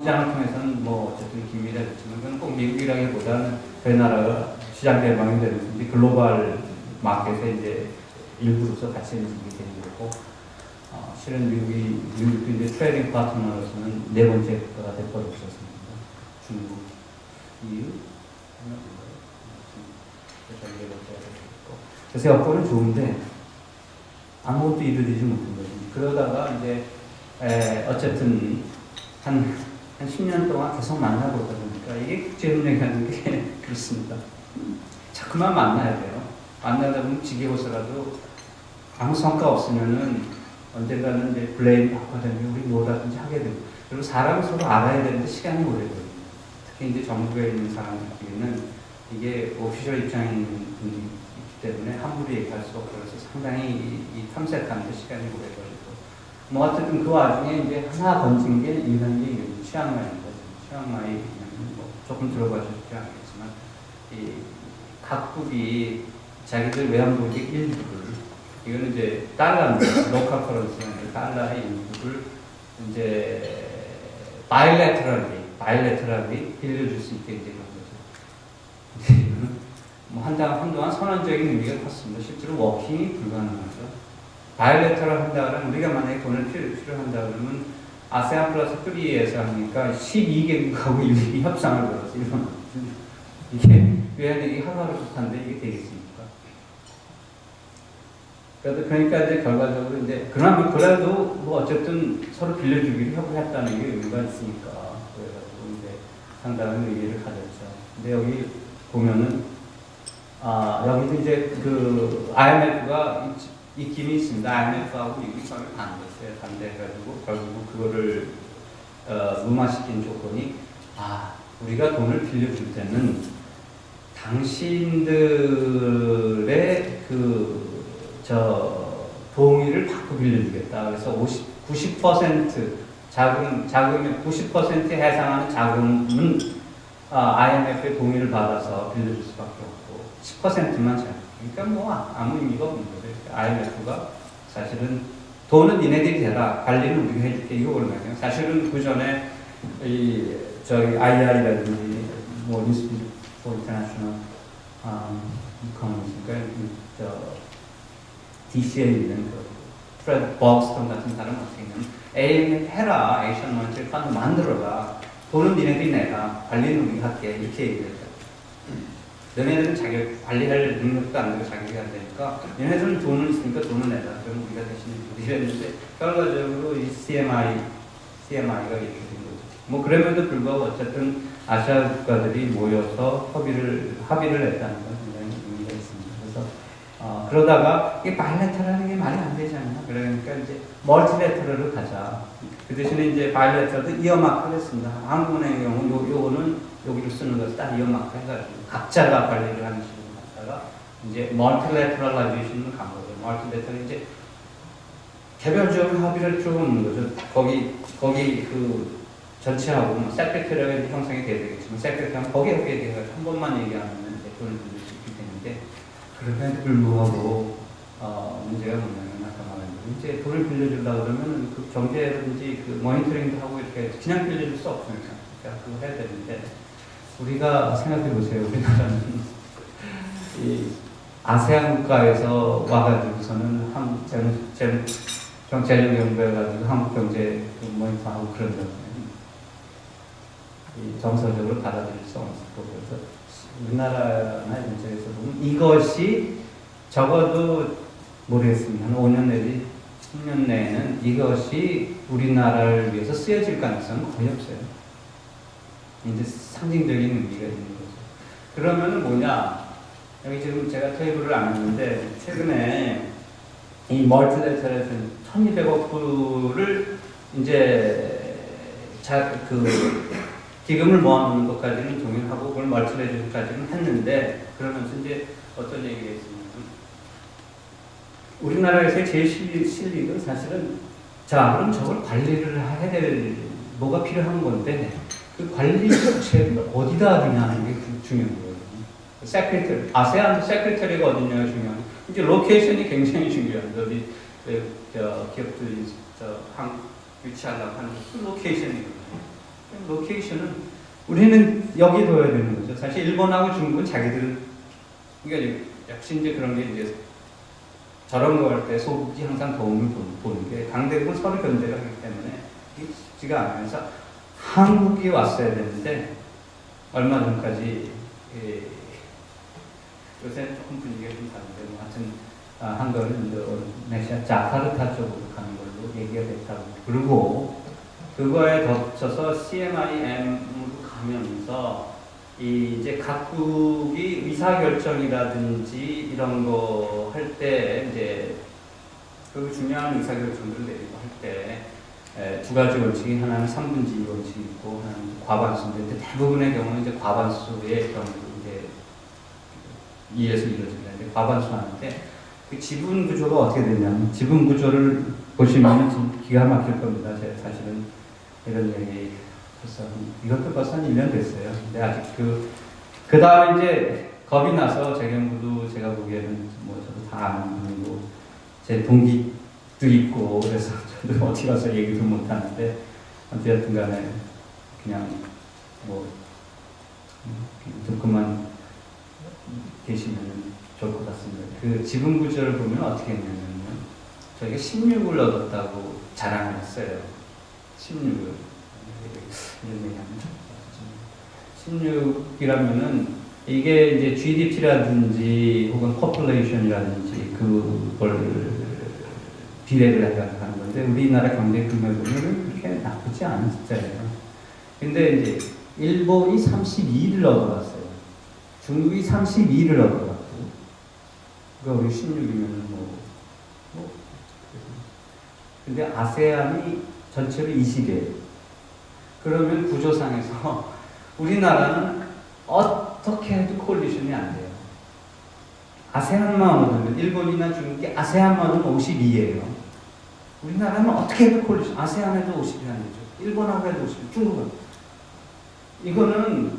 시장을 통해서는 뭐 어쨌든 긴밀해졌지만 그건 꼭 미국이라기보다는 저희 나라가 시장 개방이 되면서 글로벌 마켓에 이제 일부로서 같이 움직이게 된 거고, 실은 미국도 이제 트레이딩 파트너로서는 네 번째 국가가 돼버렸었습니다. 중국, EU, 그래서 여건은 좋은데 아무것도 이루어지지 못한 거죠. 그러다가 이제 어쨌든 한 10년 동안 계속 만나보다 보니까 이게 국제협력이라는 게 그렇습니다. 자꾸만 만나야 돼요. 만나다 보면 지겨워서라도 아무 성과 없으면은 언젠가는 이제 블레임 받거든요. 우리 뭐라든지 하게 되고. 그리고 사람을 서로 알아야 되는데 시간이 오래 걸려요. 특히 이제 정부에 있는 사람들끼리는 이게 오피셜 입장인 분이기 때문에 함부로 얘기할 수 없고, 그래서 상당히 이 탐색하는데 시간이 오래 걸리고. 뭐 어쨌든 그 와중에 이제 하나 건진 게 유난히 치앙마이입니다. 치앙마이 뭐 조금 들어가실지 알겠지만 이 각국이 자기들 외환보직 일부를, 이거는 이제 달러인데 로컬 커런시인데 달러의 일부를 이제 바이래터럴리 빌려줄 수 있게 이제 그런 거죠. 뭐 한동안 선언적인 의미가 컸습니다. 실제로 워킹이 불가능하죠. 바이래터럴 한다 그러면 우리가 만약에 돈을 필요한다 그러면 아세안 플러스 3에서 하니까 12개국하고 일일이 협상을 벌여서 이런 이게 왜 이게 하나로 좋다는데 이게 되겠습니까? 그러니까 이제 결과적으로 이제 그래도 뭐 어쨌든 서로 빌려주기로 협의했다는 게 의미가 있으니까 그래가지고 이제 상당한 의미를 가졌죠. 근데 여기 보면은 여기도 이제 그 IMF가 있긴 있습니다. IMF하고 미국이 서로 반대해가지고 결국 그거를 무마시킨 조건이 우리가 돈을 빌려줄 때는 당신들의 동의를 받고 빌려주겠다. 그래서 90% 자금의 90% 해당하는 자금은 IMF의 동의를 받아서 빌려줄 수밖에 없고 10%만 잘. 그러니까 뭐 아무 의미가 없는 거죠. IMF가 사실은 돈은 니네들이 대라, 관리는 우리가 해줄게 이거 그러나요? 사실은 그 전에 저희 II라든지 뭐 뉴스피드 포 인터내셔널 그러니까 DC에 있는 프레드 버그스톤 같은 사람은 어떻게 했냐면 AMF 해라, 에이션 머니터리 펀드 만들어라, 돈은 니네들이 내라, 관리는 우리가 할게 이렇게 얘기했죠. 너네들은 자기 관리할 능력도 안 되고 자격이 안 되니까 얘네들은 돈은 있으니까 돈을 내라. 그럼 우리가 대신 이랬는데 결과적으로 이 CMI가 이렇게 된 거죠. 뭐 그럼에도 불구하고 어쨌든 아시아 국가들이 모여서 합의를 했다는 건 굉장히 의미가 있습니다. 그래서 그러다가 이게 바이래터럴하는 게 말이 안 되잖아요. 그러니까 이제 멀티래터럴로 가자. 그 대신에 이제 바이래터럴도 이어마크를 했습니다. 한국은행의 경우 요거는 여기를 쓰는 것을 딱 이어마크 해가지고 각자가 관리를 하는 식으로 갔다가 이제 멀티래터럴라이제이션을 간 거죠. 멀티래터럴 이제 개별적으로 합의를 들어오는 거죠. 거기 그 전체하고 뭐 세크레터리가 형성이 돼야 되겠지만 세크레터리는 거기에 대해서 한 번만 얘기하면 이제 돈을 빌릴 수 있게 되는데 그럼에도 불구하고 문제가 뭐냐면 아까 말한 대로 이제 돈을 빌려주려고 그러면 그 경제라든지 그 모니터링도 하고 이렇게 그냥 빌려줄 수 없으니까 그거 해야 되는데 우리가 생각해 보세요. 우리나라는 이 아세안 국가에서 와가지고서는 재정 연구해가지고 한국 경제 모니터하고 그런 거는 정서적으로 받아들일 수 없을 거고, 그래서 우리나라나 이런 쪽에서 보면 이것이 적어도 모르겠습니다. 한 5년 내지 10년 내에는 이것이 우리나라를 위해서 쓰여질 가능성은 거의 없어요. 이제 상징적인 의미가 있는 거죠. 그러면은 뭐냐? 여기 지금 제가 테이블을 안 했는데 최근에 이 멀티래터럴에서 1,200억 불을 이제 기금을 모아놓는 것까지는 동의하고 그걸 멀티래터럴까지는 했는데 그러면서 이제 어떤 얘기가 있습니까? 우리나라에서의 제일 실리는 사실은 그럼 저걸 관리를 해야 될 뭐가 필요한 건데 그 관리 주체를 어디다 두냐는 게 중요한 거예요. 세크레터리, 아세안 세크레터리가 어디냐가 중요한. 이제 로케이션이 굉장히 중요합니다. 어디 기업들이 위치하려고 하는 그 로케이션이거든요. 로케이션은 우리는 여기 둬야 되는 거죠. 사실 일본하고 중국은 자기들, 그러니까 역시 이제 그런 게 이제 저런 거 할 때 소국이 항상 도움을 보는 게 강대국은 서로 견제를 하기 때문에 쉽지가 않으면서 한국이 왔어야 되는데 얼마 전까지 요새 조금 분위기가 좀 다른데 뭐 하여튼 한국은 인도네시아 자카르타 쪽으로 가는 걸로 얘기가 됐다고 그리고 그거에 덧쳐서 CMIM으로 가면서 이제 각국이 의사결정이라든지 이런 거 할 때 이제 그 중요한 의사결정들을 내리고 할 때 두 가지 원칙이 하나는 3분의 2 원칙이 있고 하나는 과반수인데 대부분의 경우는 이제 과반수의 경우 이제 이에서 이루어지는데 과반수 하는데 그 지분 구조가 어떻게 되냐면 지분 구조를 보시면 좀 기가 막힐 겁니다. 제가 사실은 이런 얘기 벌써 이것도 벌써 한 1년 됐어요. 근데 아직 그 다음에 이제 겁이 나서 재경부도 제가 보기에는 뭐 저도 다 아는 분이고 제 동기도 있고 그래서 저도 어디 가서 얘기도 못 하는데 어쨌든 간에 그냥 뭐 듣고만 계시면 좋을 것 같습니다. 그 지분 구조를 보면 어떻게 했냐면 저희가 16을 얻었다고 자랑을 했어요. 16을. 이런 얘기하면 16이라면은 이게 이제 GDP라든지 혹은 population이라든지 그걸 비례를 해가지고 하는 건데 우리나라 경제 규모를 보면 그렇게 나쁘지 않은 숫자예요. 근데 이제 일본이 32를 얻어갔어요. 중국이 32를 얻어갔고 그러니까 우리 16이면은 근데 아세안이 전체로 20이에요. 그러면 구조상에서 우리나라는 어떻게 해도 콜리션이 안 돼요. 아세안만 얻으면 일본이나 중국이 아세안만 얻으면 52예요. 우리나라는 어떻게 해도 콜리션, 아세안에도 50이 안 되죠. 일본하고 해도 50, 중국은. 이거는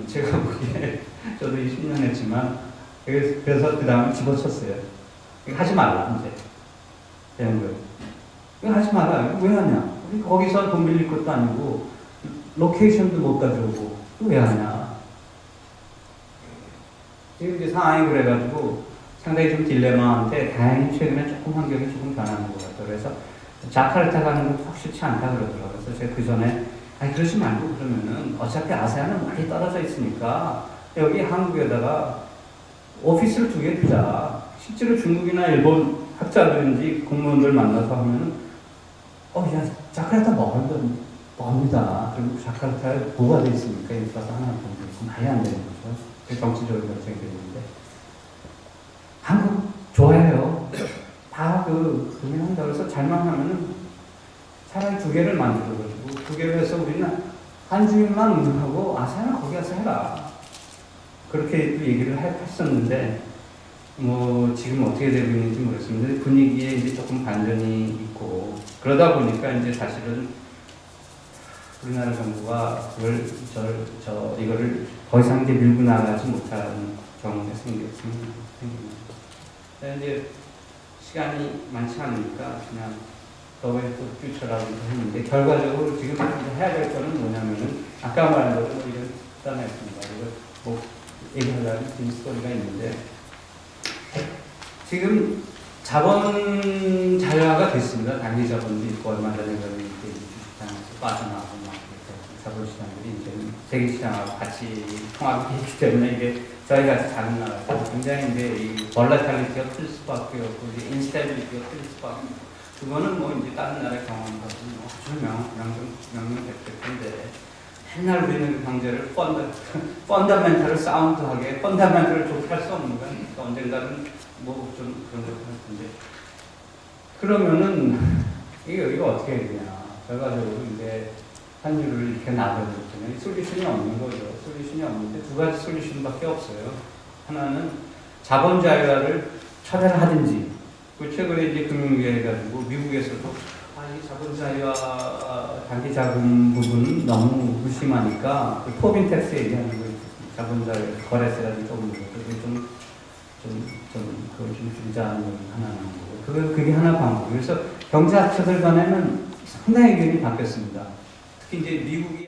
제가 보기에 저도 20년 했지만 그래서 그 다음에 집어쳤어요. 이거 하지 말라 이제 되는 거예요. 이거 하지 마라. 왜 하냐? 우리 거기서 돈 빌릴 것도 아니고 로케이션도 못 가져오고 왜 하냐? 지금 이제 상황이 그래가지고 상당히 좀 딜레마인데 다행히 최근에 조금 환경이 조금 변하는 것 같아요. 그래서 자카르타 가는 것도 확 쉽지 않다 그러더라고요. 그래서 제가 그 전에 아니 그러지 말고 그러면은 어차피 아세안은 많이 떨어져 있으니까 여기 한국에다가 오피스를 2개 두자. 실제로 중국이나 일본 학자들인지 공무원들 만나서 하면은 야 자카르타 멉니다. 그리고 자카르타에 뭐가 돼 있습니까? 인프라가 하나 보면 말이 안 되는 거죠. 정치적으로 결정이 되는데 한국 좋아해요. 다 고민한다 그래서 잘만 하면은 차라리 2개를 만들어가지고 2개를 해서 우리는 한주인만 운영하고 아세안은 거기 가서 해라. 그렇게 또 얘기를 했었는데 뭐 지금 어떻게 되고 있는지 모르겠습니다. 분위기에 이제 조금 반전이 있고 그러다 보니까 이제 사실은 우리나라 정부가 이거를 더 이상 이제 밀고 나가지 못하는 경우가 생깁니다. 이제 시간이 많지 않으니까 그냥 더웨이 투 퓨처라고 했는데 결과적으로 지금 해야 될 거는 뭐냐면은 아까 말한 대로 이런 써냈습니다. 이거 뭐 얘기하려면 긴 스토리가 있는데 지금 자본 자유화가 됐습니다. 단기 자본도 있고 얼마 전에 주식시장에서 빠져나가고 막 자본 시장들이 이제 세계 시장하고 같이 통합이 있기 때문에 이게 저희 같이 작은 나라에서 굉장히 이제 이 볼라탈리티가 클 수밖에 없고 이제 인스테빌리티가 클 수밖에 없고 그거는 뭐 이제 다른 나라 경험 가지고 뭐 아주 명명백백인데 맨날 우리는 경제를 펀더멘탈을 사운드하게 펀더멘탈을 좋게 할 수 없는 건 언젠가는 뭐 좀 그런 것 같은데 그러면은 이거 어떻게 해야 되냐 결과적으로 이제 환율을 이렇게 놔둬줬더니 솔루션이 없는 거죠. 솔루션이 없는데 2가지 솔루션밖에 없어요. 하나는 자본 자유화를 철회하든지 그 최근에 이제 금융위기 해가지고 미국에서도 이 자본 자유화 단기 자금 부분은 너무 무심하니까 그 토빈 텍스 얘기하는 거 있습니다. 자본 자유 거래세라든지 조금 그걸 좀 줄이자는 건 하나 나온 거고 그게 하나 방법. 그래서 경제학자들 간에는 상당히 의견이 바뀌었습니다. 특히 이제 미국이